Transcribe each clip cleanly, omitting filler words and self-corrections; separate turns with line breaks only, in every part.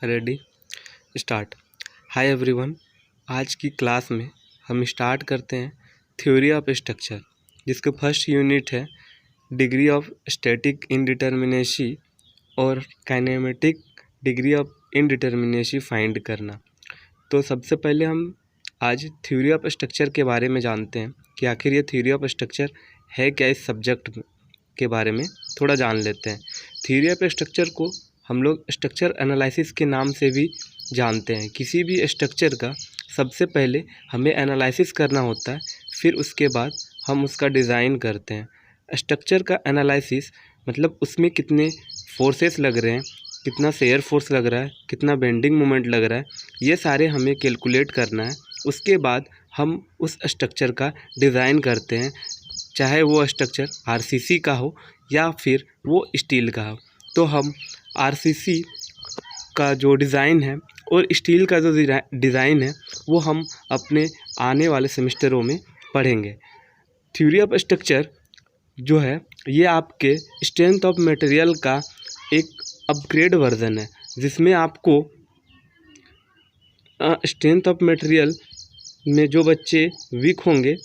Ready start. Hi everyone, आज की class में हम स्टार्ट करते हैं थ्योरी ऑफ स्ट्रक्चर, जिसका फर्स्ट यूनिट है डिग्री ऑफ स्टैटिक इनडिटर्मिनेसी और kinematic degree of indeterminacy find करना। तो सबसे पहले हम आज थ्योरी ऑफ स्ट्रक्चर के बारे में जानते हैं कि आखिर ये थ्योरी ऑफ स्ट्रक्चर है क्या। इस सब्जेक्ट के बारे में थोड़ा जान लेते हैं। थ्योरी ऑफ स्ट्रक्चर को हम लोग स्ट्रक्चर एनालिसिस के नाम से भी जानते हैं। किसी भी स्ट्रक्चर का सबसे पहले हमें एनालिसिस करना होता है, फिर उसके बाद हम उसका डिज़ाइन करते हैं। स्ट्रक्चर का एनालिसिस मतलब उसमें कितने फोर्सेस लग रहे हैं, कितना शेयर फोर्स लग रहा है, कितना बेंडिंग मोमेंट लग रहा है, ये सारे हमें कैलकुलेट करना है। उसके बाद हम उस स्ट्रक्चर का डिज़ाइन करते हैं, चाहे वो स्ट्रक्चर आरसीसी का हो या फिर वो स्टील का हो। तो हम आरसीसी का जो डिज़ाइन है और स्टील का जो डिज़ाइन है वो हम अपने आने वाले सेमेस्टरों में पढ़ेंगे। थ्योरी ऑफ स्ट्रक्चर जो है ये आपके स्ट्रेंथ ऑफ मटेरियल का एक अपग्रेड वर्जन है, जिसमें आपको स्ट्रेंथ ऑफ मटेरियल में जो बच्चे वीक होंगे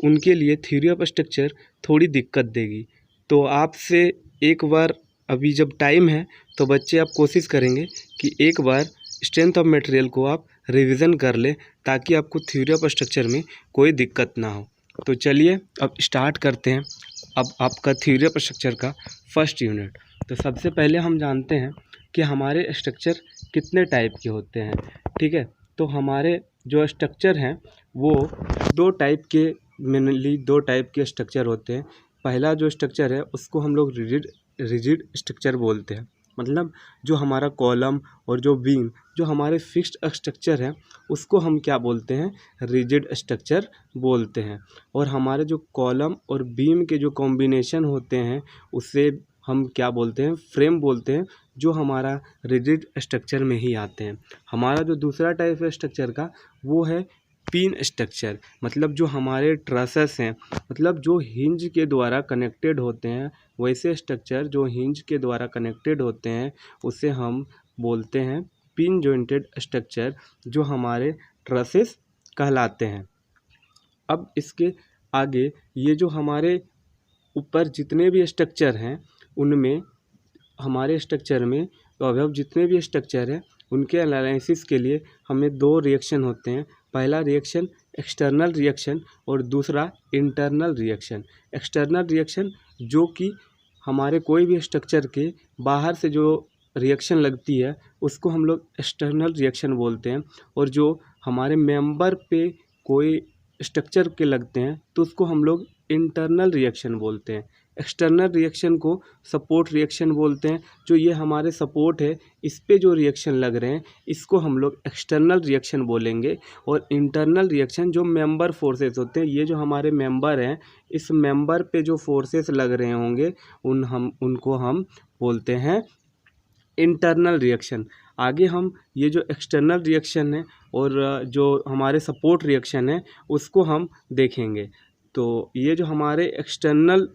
उनके लिए थ्योरी ऑफ स्ट्रक्चर थोड़ी दिक्कत देगी। तो आपसे एक बार अभी जब टाइम है तो बच्चे आप कोशिश करेंगे कि एक बार स्ट्रेंथ ऑफ मटेरियल को आप रिवीजन कर लें, ताकि आपको थ्योरी ऑफ स्ट्रक्चर में कोई दिक्कत ना हो। तो चलिए अब स्टार्ट करते हैं अब आपका थ्योरी ऑफ स्ट्रक्चर का फर्स्ट यूनिट। तो सबसे पहले हम जानते हैं कि हमारे स्ट्रक्चर कितने टाइप के होते हैं। ठीक है, तो हमारे जो स्ट्रक्चर हैं वो मेनली दो टाइप के स्ट्रक्चर होते हैं। पहला जो स्ट्रक्चर है उसको हम लोग रिजिड स्ट्रक्चर बोलते हैं। मतलब जो हमारा कॉलम और जो बीम जो हमारे फिक्स्ड स्ट्रक्चर है उसको हम क्या बोलते हैं, रिजिड स्ट्रक्चर बोलते हैं। और हमारे जो कॉलम और बीम के जो कॉम्बिनेशन होते हैं उससे हम क्या बोलते हैं, फ्रेम बोलते हैं, जो हमारा रिजिड स्ट्रक्चर में ही आते हैं। हमारा जो दूसरा टाइप है स्ट्रक्चर का वो है पिन स्ट्रक्चर। मतलब जो हमारे ट्रसेस हैं, मतलब जो हिंज के द्वारा कनेक्टेड होते हैं, वैसे स्ट्रक्चर जो हिंज के द्वारा कनेक्टेड होते हैं उसे हम बोलते हैं पिन जॉइंटेड स्ट्रक्चर, जो हमारे ट्रसेस कहलाते हैं। अब इसके आगे ये जो हमारे ऊपर जितने भी स्ट्रक्चर हैं उनमें हमारे स्ट्रक्चर में अब जितने भी स्ट्रक्चर हैं उनके एनालिसिस के लिए हमें दो रिएक्शन होते हैं। पहला रिएक्शन एक्सटर्नल रिएक्शन और दूसरा इंटरनल रिएक्शन। एक्सटर्नल रिएक्शन जो कि हमारे कोई भी स्ट्रक्चर के बाहर से जो रिएक्शन लगती है उसको हम लोग एक्सटर्नल रिएक्शन बोलते हैं। और जो हमारे मेंबर पे कोई स्ट्रक्चर के लगते हैं तो उसको हम लोग इंटरनल रिएक्शन बोलते हैं। एक्सटर्नल रिएक्शन को सपोर्ट रिएक्शन बोलते हैं। जो ये हमारे सपोर्ट है इस पे जो रिएक्शन लग रहे हैं इसको हम लोग एक्सटर्नल रिएक्शन बोलेंगे। और इंटरनल रिएक्शन जो मेंबर फोर्सेस होते हैं, ये जो हमारे मेंबर हैं इस मेंबर पे जो फोर्सेस लग रहे होंगे उनको हम बोलते हैं इंटरनल रिएक्शन। आगे हम ये जो एक्सटर्नल रिएक्शन है और जो हमारे सपोर्ट रिएक्शन है उसको हम देखेंगे। तो ये जो हमारे एक्सटर्नल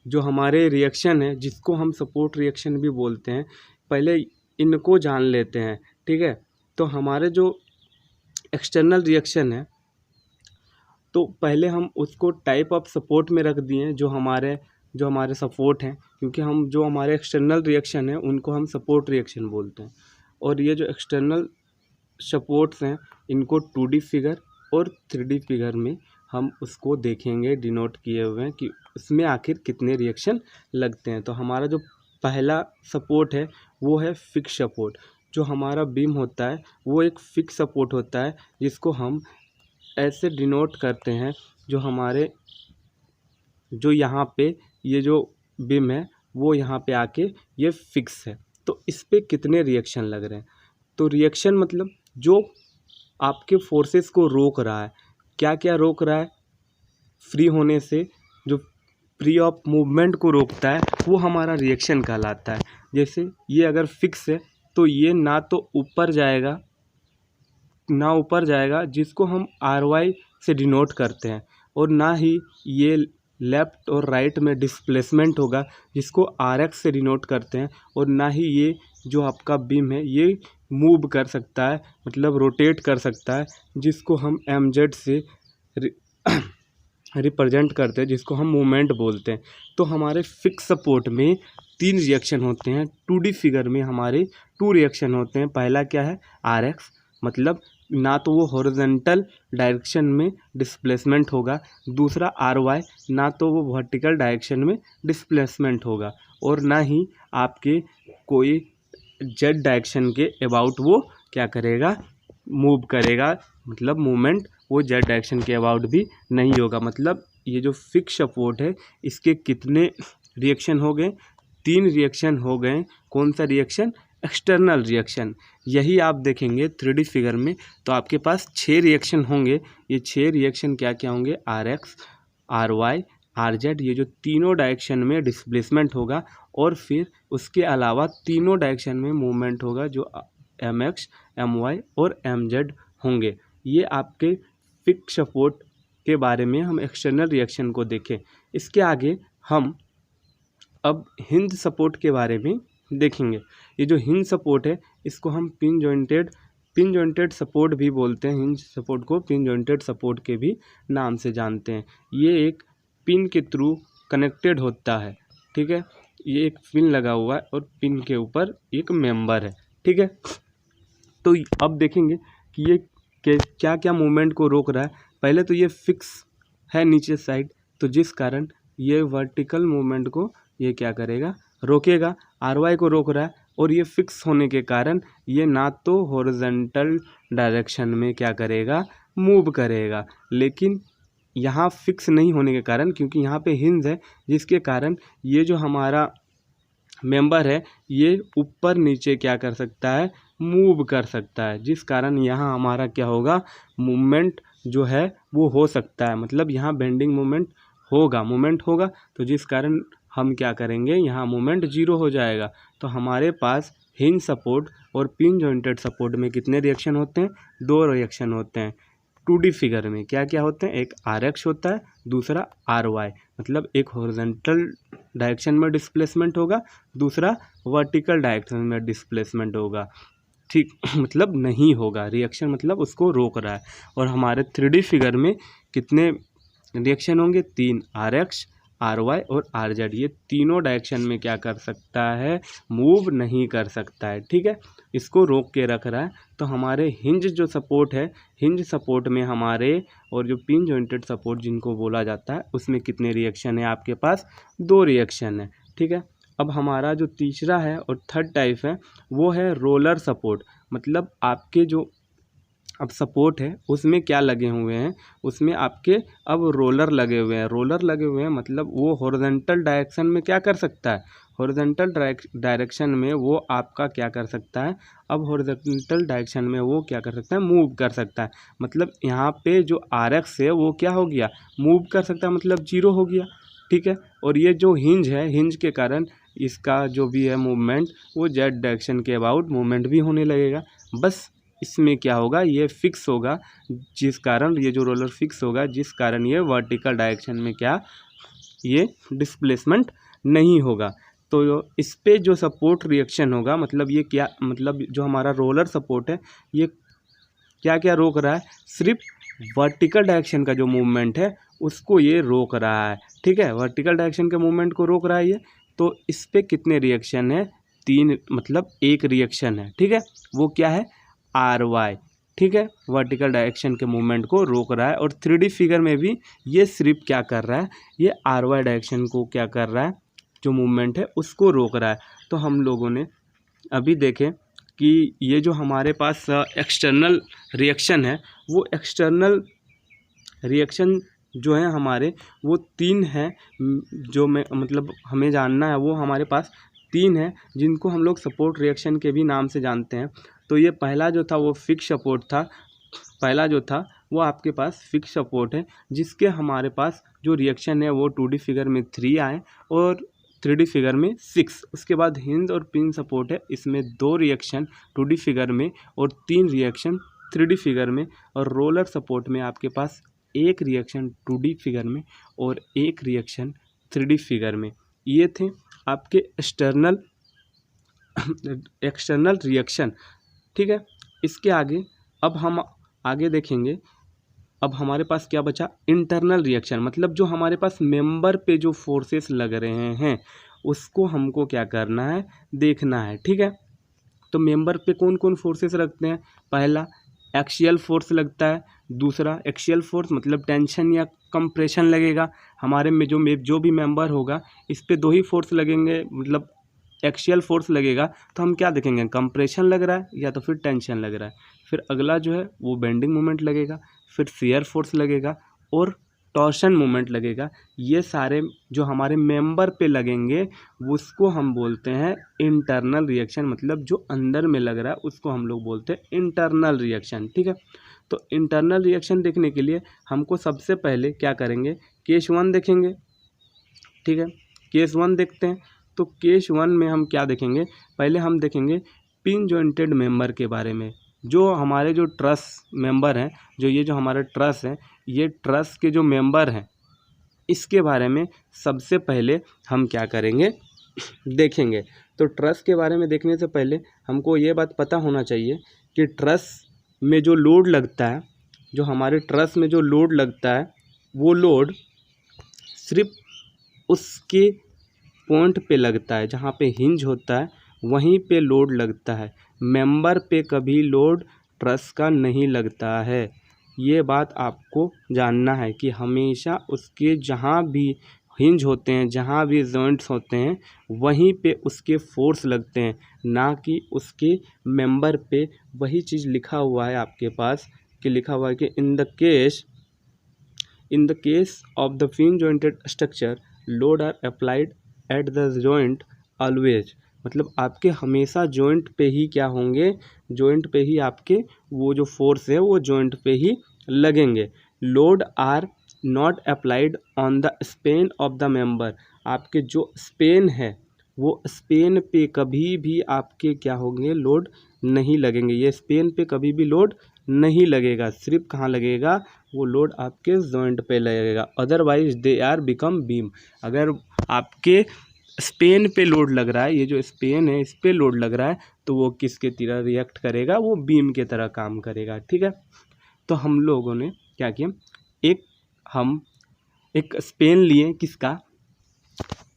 जो हमारे रिएक्शन है जिसको हम सपोर्ट रिएक्शन भी बोलते हैं, पहले इनको जान लेते हैं। ठीक है, तो हमारे जो एक्सटर्नल रिएक्शन है तो पहले हम उसको टाइप ऑफ सपोर्ट में रख दिए जो हमारे सपोर्ट हैं, क्योंकि हम जो हमारे एक्सटर्नल रिएक्शन है उनको हम सपोर्ट रिएक्शन बोलते हैं। और ये जो एक्सटर्नल सपोर्ट्स हैं इनको 2D फिगर और 3D फिगर में हम उसको देखेंगे, डिनोट किए हुए हैं कि उसमें आखिर कितने रिएक्शन लगते हैं। तो हमारा जो पहला सपोर्ट है वो है फिक्स सपोर्ट। जो हमारा बीम होता है वो एक फिक्स सपोर्ट होता है, जिसको हम ऐसे डिनोट करते हैं जो यहाँ पे ये जो बीम है वो यहाँ पे आके ये फिक्स है। तो इस पे कितने रिएक्शन लग रहे हैं। तो रिएक्शन मतलब जो आपके फोर्सेस को रोक रहा है। क्या क्या रोक रहा है, फ्री होने से जो फ्री ऑफ मूवमेंट को रोकता है वो हमारा रिएक्शन कहलाता है। जैसे ये अगर फिक्स है तो ये ना तो ऊपर जाएगा जिसको हम RY से डिनोट करते हैं, और ना ही ये लेफ़्ट और राइट में डिस्प्लेसमेंट होगा जिसको RX से डिनोट करते हैं, और ना ही ये जो आपका बीम है ये मूव कर सकता है, मतलब रोटेट कर सकता है, जिसको हम MZ से रिप्रेजेंट करते हैं, जिसको हम मूवमेंट बोलते हैं। तो हमारे फिक्स सपोर्ट में 3 रिएक्शन होते हैं। 2D फिगर में हमारे 2 रिएक्शन होते हैं। पहला क्या है, RX, मतलब ना तो वो हॉरिजॉन्टल डायरेक्शन में डिस्प्लेसमेंट होगा, दूसरा RY, ना तो वो वर्टिकल डायरेक्शन में डिस्प्लेसमेंट होगा, और ना ही आपके कोई जेड डायरेक्शन के अबाउट वो क्या करेगा, मूव करेगा, मतलब मूवमेंट वो जेड डायरेक्शन के अबाउट भी नहीं होगा। मतलब ये जो फिक्स सपोर्ट है इसके कितने रिएक्शन हो गए, 3 रिएक्शन हो गए। कौन सा रिएक्शन, एक्सटर्नल रिएक्शन। यही आप देखेंगे 3D फिगर में तो आपके पास 6 रिएक्शन होंगे। ये 6 रिएक्शन क्या क्या होंगे, RX, RY, RZ, ये जो तीनों डायरेक्शन में डिस्प्लेसमेंट होगा, और फिर उसके अलावा तीनों डायरेक्शन में मूवमेंट होगा जो MX, MY और MZ होंगे। ये आपके फिक्स सपोर्ट के बारे में हम एक्सटर्नल रिएक्शन को देखें। इसके आगे हम अब हिंज सपोर्ट के बारे में देखेंगे। ये जो हिंज सपोर्ट है इसको हम पिन जॉइंटेड सपोर्ट भी बोलते हैं। हिंज सपोर्ट को पिन जॉइंटेड सपोर्ट के भी नाम से जानते हैं। ये एक पिन के थ्रू कनेक्टेड होता है, ठीक है। ये एक पिन लगा हुआ है और पिन के ऊपर एक मेंबर है, ठीक है। तो अब देखेंगे कि ये क्या क्या मूवमेंट को रोक रहा है। पहले तो ये फिक्स है नीचे साइड, तो जिस कारण ये वर्टिकल मूवमेंट को ये क्या करेगा, रोकेगा। RY को रोक रहा है, और ये फिक्स होने के कारण ये ना तो हॉरिजॉन्टल डायरेक्शन में क्या करेगा, मूव करेगा, लेकिन यहाँ फिक्स नहीं होने के कारण, क्योंकि यहाँ पे हिंज है, जिसके कारण ये जो हमारा मेंबर है ये ऊपर नीचे क्या कर सकता है, मूव कर सकता है, जिस कारण यहाँ हमारा क्या होगा, मूवमेंट जो है वो हो सकता है। मतलब यहाँ बेंडिंग मूवमेंट होगा, तो जिस कारण हम क्या करेंगे, यहाँ मूवमेंट 0 हो जाएगा। तो हमारे पास हिंज सपोर्ट और पिन जॉइंटेड सपोर्ट में कितने रिएक्शन होते हैं, 2 रिएक्शन होते हैं। 2D फिगर में क्या क्या होते हैं, एक RX होता है, दूसरा RY, मतलब एक हॉरिजॉन्टल डायरेक्शन में डिस्प्लेसमेंट होगा, दूसरा वर्टिकल डायरेक्शन में डिस्प्लेसमेंट होगा, ठीक। मतलब नहीं होगा रिएक्शन, मतलब उसको रोक रहा है। और हमारे 3D फिगर में कितने रिएक्शन होंगे, 3, RX, RY और RZ। ये तीनों डायरेक्शन में क्या कर सकता है, मूव नहीं कर सकता है, ठीक है, इसको रोक के रख रहा है। तो हमारे हिंज जो सपोर्ट है, हिंज सपोर्ट में हमारे, और जो पिन जॉइंटेड सपोर्ट जिनको बोला जाता है, उसमें कितने रिएक्शन है, आपके पास 2 रिएक्शन है, ठीक है। अब हमारा जो तीसरा है और थर्ड टाइप है वो है रोलर सपोर्ट। मतलब आपके जो अब सपोर्ट है उसमें क्या लगे हुए हैं, उसमें आपके अब रोलर लगे हुए हैं, मतलब वो हॉरिजॉन्टल डायरेक्शन में क्या कर सकता है, हॉरिजॉन्टल डायरेक्शन में वो आपका क्या कर सकता है, अब हॉरिजॉन्टल डायरेक्शन में वो क्या कर सकता है, मूव कर सकता है। मतलब यहाँ पे जो RX है वो क्या हो गया, मूव कर सकता है, मतलब 0 हो गया, ठीक है। और ये जो हिंज है, हिंज के कारण इसका जो भी है मूवमेंट वो जेड डायरेक्शन के अबाउट मूवमेंट भी होने लगेगा। बस इसमें क्या होगा, ये फिक्स होगा, जिस कारण ये जो रोलर फिक्स होगा, जिस कारण ये वर्टिकल डायरेक्शन में क्या, ये डिस्प्लेसमेंट नहीं होगा। तो इस पे जो सपोर्ट रिएक्शन होगा, मतलब ये क्या, मतलब जो हमारा रोलर सपोर्ट है ये क्या क्या रोक रहा है, सिर्फ वर्टिकल डायरेक्शन का जो मूवमेंट है उसको ये रोक रहा है, ठीक है। वर्टिकल डायरेक्शन के मूवमेंट को रोक रहा है ये। तो इस पे कितने रिएक्शन है, 3, मतलब एक रिएक्शन है, ठीक है। वो क्या है, RY, ठीक है, वर्टिकल डायरेक्शन के मूवमेंट को रोक रहा है। और 3D फिगर में भी ये सिर्फ क्या कर रहा है, ये RY डायरेक्शन को क्या कर रहा है, जो मूवमेंट है उसको रोक रहा है। तो हम लोगों ने अभी देखें कि ये जो हमारे पास एक्सटर्नल रिएक्शन है, वो एक्सटर्नल रिएक्शन जो है हमारे वो 3 हैं, जो मैं मतलब हमें जानना है, वो हमारे पास 3 हैं जिनको हम लोग सपोर्ट रिएक्शन के भी नाम से जानते हैं। तो ये पहला जो था वो फिक्स सपोर्ट था, पहला जो था वो आपके पास फिक्स सपोर्ट है, जिसके हमारे पास जो रिएक्शन है वो 2D फिगर में 3 आए और 3D फिगर में 6। उसके बाद हिंज और पिन सपोर्ट है, इसमें 2 रिएक्शन 2D फिगर में और 3 रिएक्शन 3D फिगर में। और रोलर सपोर्ट में आपके पास एक रिएक्शन 2D फिगर में और एक रिएक्शन 3D फिगर में। ये थे आपके एक्सटर्नल रिएक्शन। ठीक है, इसके आगे अब हम आगे देखेंगे। अब हमारे पास क्या बचा, इंटरनल रिएक्शन, मतलब जो हमारे पास मेंबर पे जो फोर्सेस लग रहे हैं उसको हमको क्या करना है, देखना है। ठीक है, तो मेंबर पे कौन कौन फोर्सेस लगते हैं, पहला एक्सियल फोर्स लगता है, दूसरा एक्सियल फोर्स मतलब टेंशन या कंप्रेशन लगेगा। हमारे में जो भी मेंबर होगा इस पे दो ही फोर्स लगेंगे, मतलब एक्सियल फोर्स लगेगा तो हम क्या देखेंगे, कंप्रेशन लग रहा है या तो फिर टेंशन लग रहा है। फिर अगला जो है वो बेंडिंग मोमेंट लगेगा, फिर शियर फोर्स लगेगा और टॉर्शन मोमेंट लगेगा। ये सारे जो हमारे मेंबर पे लगेंगे उसको हम बोलते हैं इंटरनल रिएक्शन, मतलब जो अंदर में लग रहा है उसको हम लोग बोलते हैं इंटरनल रिएक्शन। ठीक है, तो इंटरनल रिएक्शन देखने के लिए हमको सबसे पहले क्या करेंगे, केस 1 देखेंगे। ठीक है, केस 1 देखते हैं। तो केस 1 में हम क्या देखेंगे, पहले हम देखेंगे पिन जॉइंटेड मेंबर के बारे में। जो हमारे जो ट्रस मेंबर हैं, जो हमारे ट्रस हैं, ये ट्रस के जो मेंबर हैं इसके बारे में सबसे पहले हम क्या करेंगे, देखेंगे। तो ट्रस के बारे में देखने से पहले हमको ये बात पता होना चाहिए कि ट्रस में जो लोड लगता है, जो हमारे ट्रस में जो लोड लगता है वो लोड सिर्फ उसके पॉइंट पे लगता है, जहाँ पे हिंज होता है वहीं पे लोड लगता है। मेंबर पे कभी लोड ट्रस का नहीं लगता है। ये बात आपको जानना है कि हमेशा उसके जहाँ भी हिंज होते हैं, जहाँ भी जॉइंट्स होते हैं वहीं पे उसके फोर्स लगते हैं, ना कि उसके मेंबर पे। वही चीज़ लिखा हुआ है आपके पास कि लिखा हुआ है कि in the case of the pin jointed structure load are applied at the joint always, मतलब आपके हमेशा जॉइंट पे ही क्या होंगे, जॉइंट पे ही आपके वो जो फोर्स है वो जॉइंट पे ही लगेंगे। Load are not applied on the span of the member, आपके जो स्पेन है वो स्पेन पे कभी भी आपके क्या होंगे, लोड नहीं लगेंगे। ये स्पेन पे कभी भी लोड नहीं लगेगा, सिर्फ कहाँ लगेगा, वो लोड आपके जॉइंट पे लगेगा। Otherwise they are become beam. अगर आपके स्पेन पे लोड लग रहा है, ये जो स्पेन है इस पे लोड लग रहा है, तो वो किसके तरह रिएक्ट करेगा, वो बीम के तरह काम करेगा। ठीक है, तो हम लोगों ने क्या किया, हम एक स्पेन लिए, किसका,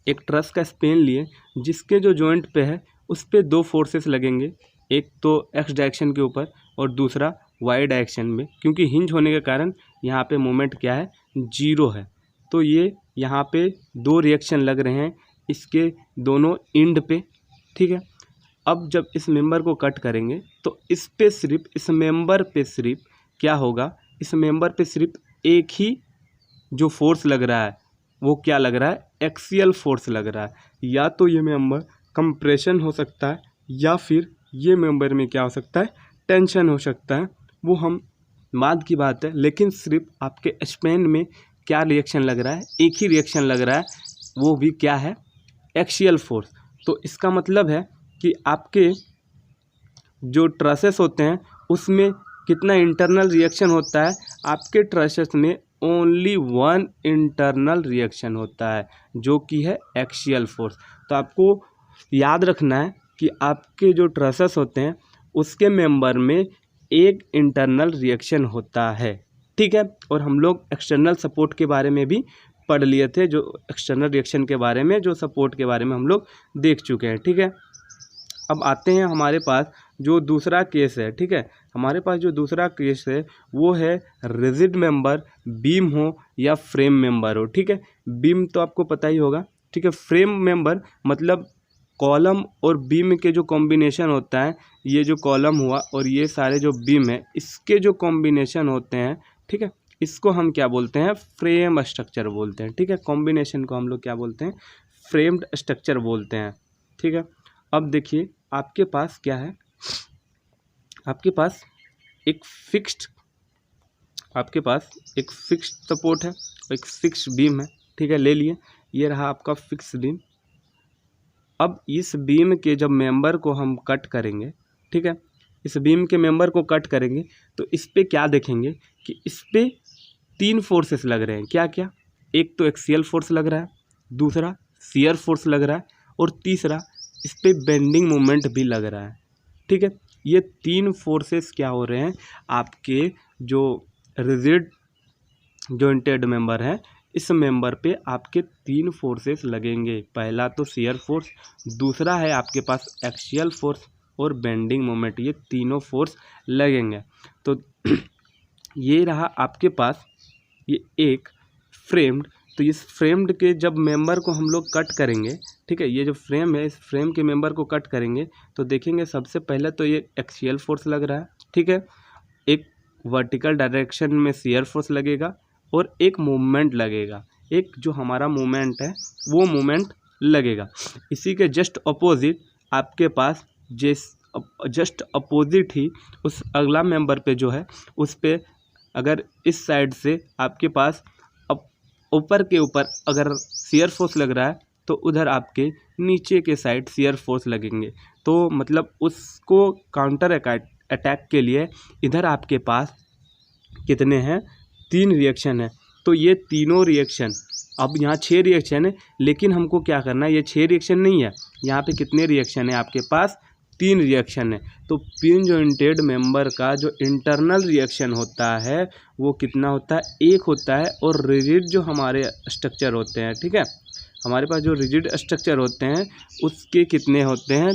एक ट्रस का स्पेन लिए जिसके जो जॉइंट पे है उस पे दो फोर्सेस लगेंगे, एक तो एक्स डायरेक्शन के ऊपर और दूसरा वाई डायरेक्शन में। क्योंकि हिंज होने के कारण यहाँ पे मोमेंट क्या है, जीरो है। तो ये यहाँ पे दो रिएक्शन लग रहे हैं इसके दोनों एंड पे। ठीक है, अब जब इस मेंबर को कट करेंगे तो इस पे सिर्फ, इस मेंबर पे सिर्फ क्या होगा, इस मेंबर पे सिर्फ एक ही जो फोर्स लग रहा है वो क्या लग रहा है, एक्सियल फोर्स लग रहा है। या तो ये मेंबर कंप्रेशन हो सकता है या फिर ये मेंबर में क्या हो सकता है, टेंशन हो सकता है, वो हम बाद की बात है। लेकिन सिर्फ आपके स्पेन में क्या रिएक्शन लग रहा है, एक ही रिएक्शन लग रहा है, वो भी क्या है, एक्सियल फोर्स। तो इसका मतलब है कि आपके जो ट्रसेस होते हैं उसमें कितना इंटरनल रिएक्शन होता है, आपके ट्रसेस में ओनली वन इंटरनल रिएक्शन होता है जो कि है एक्सियल फोर्स। तो आपको याद रखना है कि आपके जो ट्रसेस होते हैं उसके मेंबर में एक इंटरनल रिएक्शन होता है। ठीक है, और हम लोग एक्सटर्नल सपोर्ट के बारे में भी पढ़ लिए थे, जो एक्सटर्नल रिएक्शन के बारे में, जो सपोर्ट के बारे में हम लोग देख चुके हैं। ठीक है, अब आते हैं हमारे पास जो दूसरा केस है। ठीक है, हमारे पास जो दूसरा केस है वो है रिजिड मेंबर, बीम हो या फ्रेम मेंबर हो। ठीक है, बीम तो आपको पता ही होगा। ठीक है, फ्रेम मेंबर मतलब कॉलम और बीम के जो कॉम्बिनेशन होता है, ये जो कॉलम हुआ और ये सारे जो बीम है इसके जो कॉम्बिनेशन होते हैं, ठीक है, इसको हम क्या बोलते हैं, फ्रेम स्ट्रक्चर बोलते हैं। ठीक है, कॉम्बिनेशन को हम लोग क्या बोलते हैं, फ्रेम्ड स्ट्रक्चर बोलते हैं। ठीक है, अब देखिए आपके पास क्या है, आपके पास एक फिक्स्ड सपोर्ट है, एक फिक्स्ड बीम है। ठीक है, ले लिए, ये रहा आपका फिक्स बीम। अब इस बीम के जब मेंबर को हम कट करेंगे, ठीक है, इस बीम के मेंबर को कट करेंगे तो इस पे क्या देखेंगे कि इस पे 3 फोर्सेस लग रहे हैं। क्या क्या? एक तो एक्सियल फोर्स लग रहा है, दूसरा शियर फोर्स लग रहा है, और तीसरा इस पे बेंडिंग मोमेंट भी लग रहा है। ठीक है, ये 3 फोर्सेस क्या हो रहे हैं, आपके जो रिजिड जॉइंटेड मेंबर है इस मेंबर पे आपके 3 फोर्सेस लगेंगे। पहला तो शियर फोर्स, दूसरा है आपके पास एक्सियल फोर्स और बेंडिंग मोमेंट, ये तीनों फोर्स लगेंगे। तो ये रहा आपके पास ये एक फ्रेम्ड। तो इस फ्रेम्ड के जब मेंबर को हम लोग कट करेंगे, ठीक है, ये जो फ्रेम है इस फ्रेम के मेंबर को कट करेंगे तो देखेंगे सबसे पहले तो ये एक्सियल फोर्स लग रहा है। ठीक है, एक वर्टिकल डायरेक्शन में शियर फोर्स लगेगा और एक मूवमेंट लगेगा, एक जो हमारा मूवमेंट है वो मूवमेंट लगेगा। इसी के जस्ट अपोजिट आपके पास जस्ट अपोजिट ही उस अगला मेंबर पे जो है उस पे अगर इस साइड से आपके पास ऊपर के ऊपर अगर शियर फोर्स लग रहा है तो उधर आपके नीचे के साइड शियर फोर्स लगेंगे। तो मतलब उसको काउंटर अटैक के लिए इधर आपके पास कितने हैं, 3 रिएक्शन है। तो ये तीनों रिएक्शन, अब यहाँ 6 रिएक्शन है, लेकिन हमको क्या करना है, ये 6 रिएक्शन नहीं है, यहाँ पे कितने रिएक्शन है आपके पास, 3 रिएक्शन है। तो पिन जॉइंटेड मेंबर का जो इंटरनल रिएक्शन होता है वो कितना होता है, 1 होता है। और रिजिड जो हमारे स्ट्रक्चर होते हैं, ठीक है, हमारे पास जो रिजिड स्ट्रक्चर होते हैं उसके कितने होते हैं,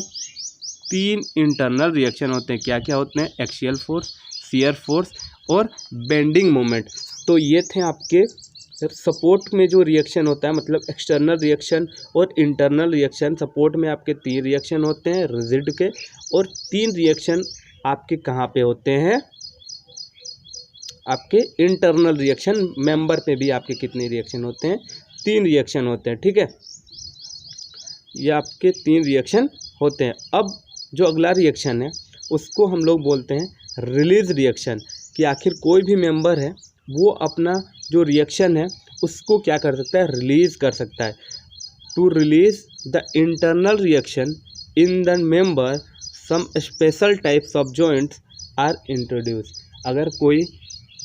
3 इंटरनल रिएक्शन होते हैं। क्या क्या होते हैं, एक्सियल फोर्स, शियर फोर्स और बेंडिंग मोमेंट। तो ये थे आपके सपोर्ट में जो रिएक्शन होता है, मतलब एक्सटर्नल रिएक्शन और इंटरनल रिएक्शन। सपोर्ट में आपके 3 रिएक्शन होते हैं रिजिड के, और 3 रिएक्शन आपके कहाँ पे होते हैं, आपके इंटरनल रिएक्शन मेंबर पे भी आपके कितने रिएक्शन होते हैं, 3 रिएक्शन होते हैं। ठीक है, ये आपके 3 रिएक्शन होते हैं। अब जो अगला रिएक्शन है उसको हम लोग बोलते हैं रिलीज रिएक्शन, कि आखिर कोई भी मेंबर है वो अपना जो रिएक्शन है उसको क्या कर सकता है, रिलीज कर सकता है। To release the internal reaction in the member some special types of joints are introduce. अगर कोई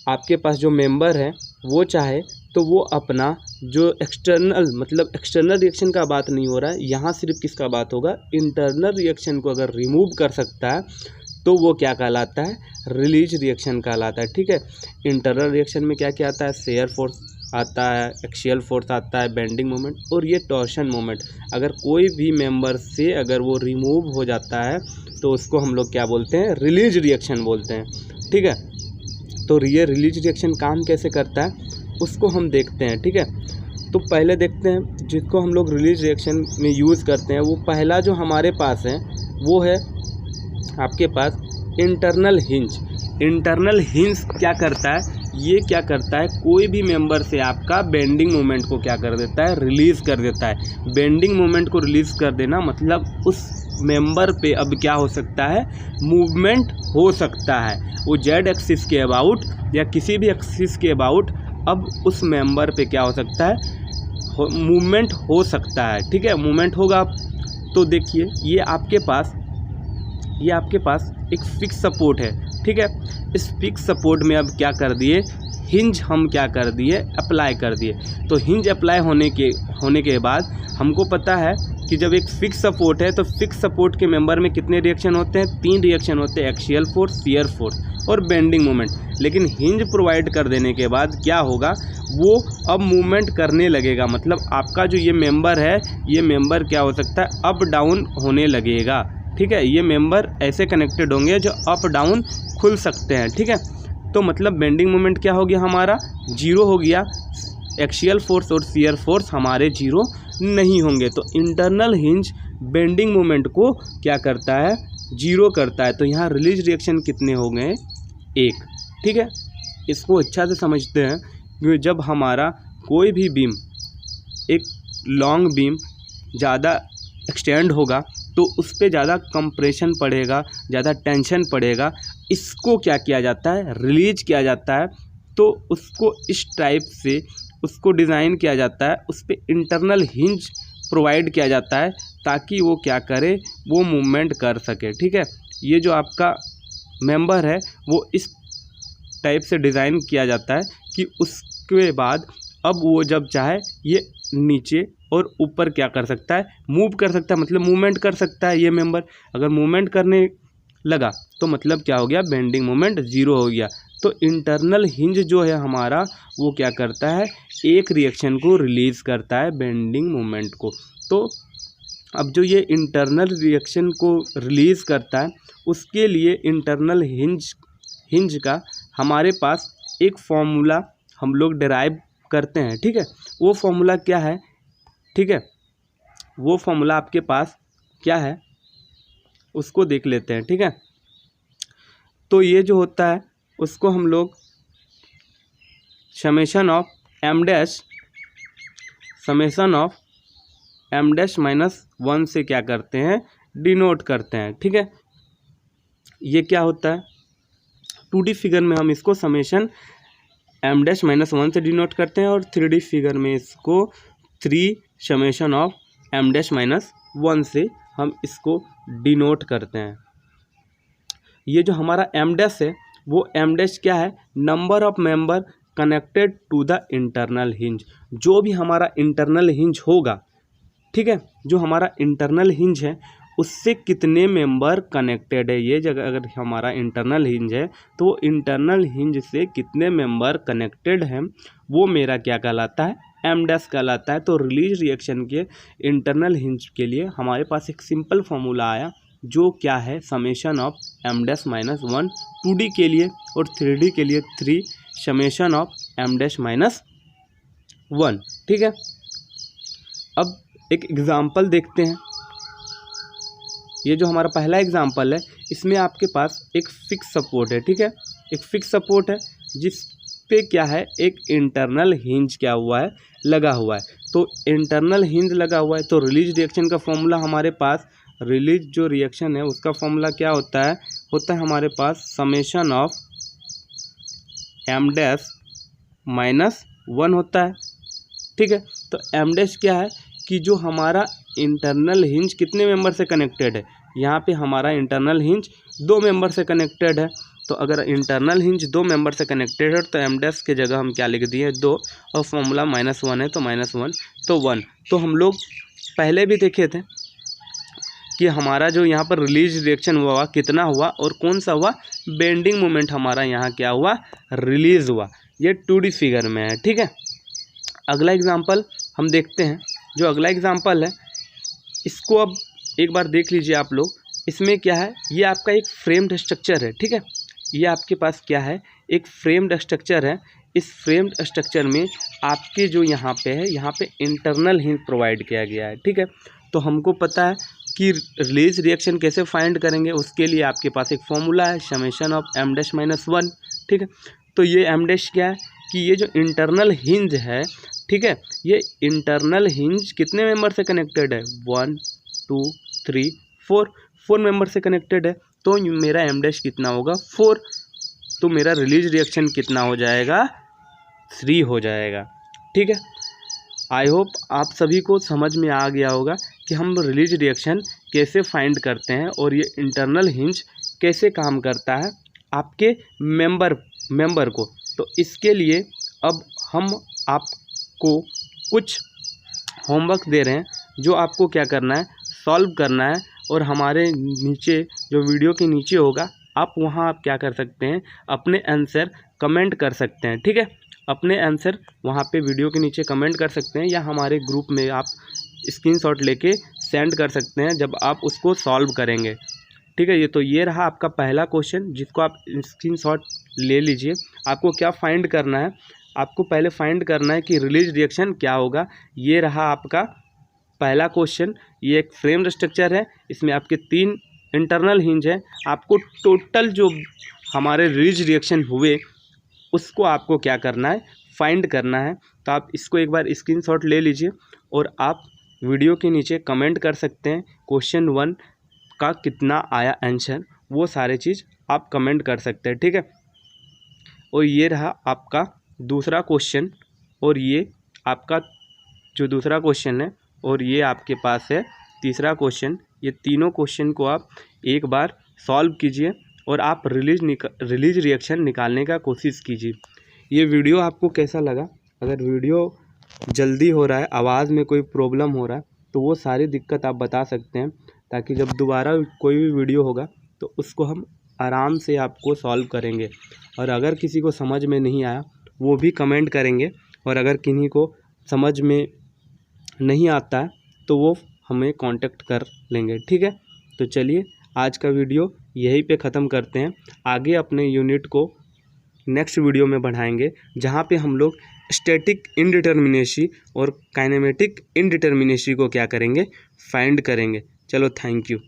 आपके पास जो मेंबर है वो चाहे तो वो अपना जो एक्सटर्नल, मतलब एक्सटर्नल रिएक्शन का बात नहीं हो रहा है यहाँ, सिर्फ किसका बात होगा, इंटरनल रिएक्शन को अगर रिमूव कर सकता है तो वो क्या कहलाता है, रिलीज रिएक्शन कहलाता है। ठीक है, इंटरनल रिएक्शन में क्या क्या आता है, शियर फोर्स आता है, एक्सियल फोर्स आता है, बेंडिंग मोमेंट और ये टॉर्शन मोमेंट। अगर कोई भी मेंबर से अगर वो रिमूव हो जाता है तो उसको हम लोग क्या बोलते हैं, रिलीज रिएक्शन बोलते हैं। ठीक है, तो ये रिलीज रिएक्शन काम कैसे करता है उसको हम देखते हैं। ठीक है, तो पहले देखते हैं जिसको हम लोग रिलीज रिएक्शन में यूज़ करते हैं। वो पहला जो हमारे पास है वो है आपके पास इंटरनल हिंज। इंटरनल हिंज क्या करता है, ये क्या करता है, कोई भी मेंबर से आपका बेंडिंग मोमेंट को क्या कर देता है, रिलीज़ कर देता है। बेंडिंग मोमेंट को रिलीज़ कर देना मतलब उस मेंबर पे अब क्या हो सकता है, मूवमेंट हो सकता है। वो जेड एक्सिस के अबाउट या किसी भी एक्सिस के अबाउट अब उस मेंबर पे क्या हो सकता है, मूवमेंट हो सकता है। ठीक है, मूवमेंट होगा। तो देखिए ये आपके पास एक फिक्स सपोर्ट है। ठीक है, इस फिक्स सपोर्ट में अब क्या कर दिए, हिंज हम क्या कर दिए, अप्लाई कर दिए। तो हिंज अप्लाई होने के बाद हमको पता है कि जब एक फिक्स सपोर्ट है तो फिक्स सपोर्ट के मेंबर में कितने रिएक्शन होते हैं, 3 रिएक्शन होते हैं, एक्सियल फोर्स, शियर फोर्स और बेंडिंग मोमेंट। लेकिन हिंज प्रोवाइड कर देने के बाद क्या होगा, वो अब मूवमेंट करने लगेगा। मतलब आपका जो ये मेंबर है, ये मेंबर क्या हो सकता है, अप डाउन होने लगेगा। ठीक है, ये मेंबर ऐसे कनेक्टेड होंगे जो अप डाउन खुल सकते हैं। ठीक है, तो मतलब बेंडिंग मोमेंट क्या हो गया, हमारा 0 हो गया। एक्सियल फोर्स और शियर फोर्स हमारे 0 नहीं होंगे। तो इंटरनल हिंज बेंडिंग मोमेंट को क्या करता है, 0 करता है। तो यहाँ रिलीज रिएक्शन कितने हो गए, 1। ठीक है, इसको अच्छा से समझते हैं कि जब हमारा कोई भी बीम, एक लॉन्ग बीम ज़्यादा एक्सटेंड होगा तो उस पर ज़्यादा कंप्रेशन पड़ेगा, ज़्यादा टेंशन पड़ेगा। इसको क्या किया जाता है, रिलीज किया जाता है। तो उसको इस टाइप से उसको डिज़ाइन किया जाता है, उस पर इंटरनल हिंज प्रोवाइड किया जाता है ताकि वो क्या करे, वो मूवमेंट कर सके। ठीक है, ये जो आपका मेंबर है वो इस टाइप से डिज़ाइन किया जाता है कि उसके बाद अब वो जब चाहे ये नीचे और ऊपर क्या कर सकता है, मूव कर सकता है, मतलब मूवमेंट कर सकता है। ये मेंबर अगर मूवमेंट करने लगा तो मतलब क्या हो गया, बेंडिंग मोमेंट ज़ीरो हो गया। तो इंटरनल हिंज जो है हमारा वो क्या करता है, एक रिएक्शन को रिलीज़ करता है, बेंडिंग मोमेंट को। तो अब जो ये इंटरनल रिएक्शन को रिलीज़ करता है उसके लिए इंटरनल हिंज का हमारे पास एक फॉर्मूला हम लोग डिराइव करते हैं, ठीक है। वो फॉर्मूला क्या है, ठीक है, वो फॉर्मूला आपके पास क्या है उसको देख लेते हैं, ठीक है। तो ये जो होता है उसको हम लोग summation of M dash minus 1 से क्या करते हैं, डिनोट करते हैं, ठीक है। ये क्या होता है, 2D फिगर में हम इसको समेशन एम डैश माइनस 1 से डिनोट करते हैं और 3D फिगर में इसको 3 summation of M dash minus 1 से हम इसको डिनोट करते हैं। ये जो हमारा एम डैश है वो एम डैश क्या है, number of member connected to the internal hinge. जो भी हमारा इंटरनल हिंज होगा, ठीक है, जो हमारा इंटरनल हिंज है उससे कितने मेंबर कनेक्टेड है। ये जगह अगर हमारा इंटरनल हिंज है तो वो इंटरनल हिंज से कितने मेंबर कनेक्टेड हैं वो मेरा क्या कहलाता है, एम डैश कहलाता है। तो रिलीज रिएक्शन के इंटरनल हिंज के लिए हमारे पास एक सिंपल फॉर्मूला आया जो क्या है, summation of M dash minus 1 2D के लिए और 3D के लिए 3 summation of M dash minus 1, ठीक है। अब एक एग्ज़ाम्पल देखते हैं। ये जो हमारा पहला एग्ज़ाम्पल है इसमें आपके पास एक फिक्स सपोर्ट है, ठीक है, एक फिक्स सपोर्ट है जिस पे क्या है, एक इंटरनल हिंज क्या हुआ है, लगा हुआ है। तो इंटरनल हिंज लगा हुआ है तो रिलीज रिएक्शन का फॉर्मूला हमारे पास, रिलीज जो रिएक्शन है उसका फॉर्मूला क्या होता है हमारे पास summation of M dash minus 1 होता है, ठीक है। तो एम डैश क्या है कि जो हमारा इंटरनल हिंज कितने मेंबर से कनेक्टेड है, यहाँ पे हमारा इंटरनल हिंज 2 मेंबर से कनेक्टेड है। तो अगर इंटरनल हिंज 2 मेंबर से कनेक्टेड है तो एम डैश की जगह हम क्या लिख दिए 2 और फॉर्मूला -1 है तो -1 तो 1। तो हम लोग पहले भी देखे थे कि हमारा जो यहाँ पर रिलीज रिएक्शन हुआ कितना हुआ और कौन सा हुआ, बेंडिंग मोमेंट हमारा यहाँ क्या हुआ, रिलीज हुआ। ये 2D फिगर में है, ठीक है। अगला एग्जाम्पल हम देखते हैं। जो अगला एग्जाम्पल है इसको अब एक बार देख लीजिए आप लोग। इसमें क्या है, ये आपका एक फ्रेम्ड स्ट्रक्चर है, ठीक है। ये आपके पास क्या है, एक फ्रेम्ड स्ट्रक्चर है। इस फ्रेम्ड स्ट्रक्चर में आपके जो यहाँ पे है, यहाँ पे इंटरनल हिंज प्रोवाइड किया गया है, ठीक है। तो हमको पता है कि रिलीज रिएक्शन कैसे फाइंड करेंगे, उसके लिए आपके पास एक फॉर्मूला है summation of M dash minus 1, ठीक है। तो ये एम डैश क्या है कि ये जो इंटरनल हिंज है, ठीक है, ये इंटरनल हिंज कितने मेंबर से कनेक्टेड है, 1 2 3 4 मेंबर से कनेक्टेड है। तो मेरा एम डैश कितना होगा, 4। तो मेरा रिलीज रिएक्शन कितना हो जाएगा, 3 हो जाएगा, ठीक है। आई होप आप सभी को समझ में आ गया होगा कि हम रिलीज रिएक्शन कैसे फाइंड करते हैं और ये इंटरनल हिंज कैसे काम करता है आपके मेंबर को। तो इसके लिए अब हम आपको कुछ होमवर्क दे रहे हैं जो आपको क्या करना है, सॉल्व करना है। और हमारे नीचे जो वीडियो के नीचे होगा आप वहाँ आप क्या कर सकते हैं, अपने आंसर कमेंट कर सकते हैं, ठीक है। अपने आंसर वहाँ पे वीडियो के नीचे कमेंट कर सकते हैं या हमारे ग्रुप में आप स्क्रीनशॉट लेके सेंड कर सकते हैं जब आप उसको सॉल्व करेंगे, ठीक है। ये रहा आपका पहला क्वेश्चन जिसको आप स्क्रीनशॉट ले लीजिए। आपको क्या फाइंड करना है, आपको पहले फाइंड करना है कि रिलीज रिएक्शन क्या होगा। ये रहा आपका पहला क्वेश्चन। ये एक फ्रेम्ड स्ट्रक्चर है, इसमें आपके 3 इंटरनल हिंज है। आपको टोटल जो हमारे रिलीज रिएक्शन हुए उसको आपको क्या करना है, फाइंड करना है। तो आप इसको एक बार स्क्रीनशॉट ले लीजिए और आप वीडियो के नीचे कमेंट कर सकते हैं क्वेश्चन 1 का कितना आया आंसर, वो सारे चीज़ आप कमेंट कर सकते हैं, ठीक है। और ये रहा आपका दूसरा क्वेश्चन और ये आपका जो दूसरा क्वेश्चन है और ये आपके पास है तीसरा क्वेश्चन। ये तीनों क्वेश्चन को आप एक बार सॉल्व कीजिए और आप रिलीज रिएक्शन निकालने का कोशिश कीजिए। ये वीडियो आपको कैसा लगा? अगर वीडियो जल्दी हो रहा है, आवाज़ में कोई प्रॉब्लम हो रहा है, तो वो सारी दिक्कत आप बता सकते हैं, ताकि जब दोबारा कोई भी वीडियो होगा तो उसको हम आराम से आपको सॉल्व करेंगे। और अगर किसी को समझ में नहीं आया वो भी कमेंट करेंगे, और अगर किन्हीं को समझ में नहीं आता है तो वो हमें कांटेक्ट कर लेंगे, ठीक है। तो चलिए आज का वीडियो यहीं पे ख़त्म करते हैं। आगे अपने यूनिट को नेक्स्ट वीडियो में बढ़ाएंगे, जहाँ पे हम लोग स्टैटिक इनडिटर्मिनेसी और काइनेमेटिक इनडिटर्मिनेसी को क्या करेंगे, फाइंड करेंगे। चलो, थैंक यू।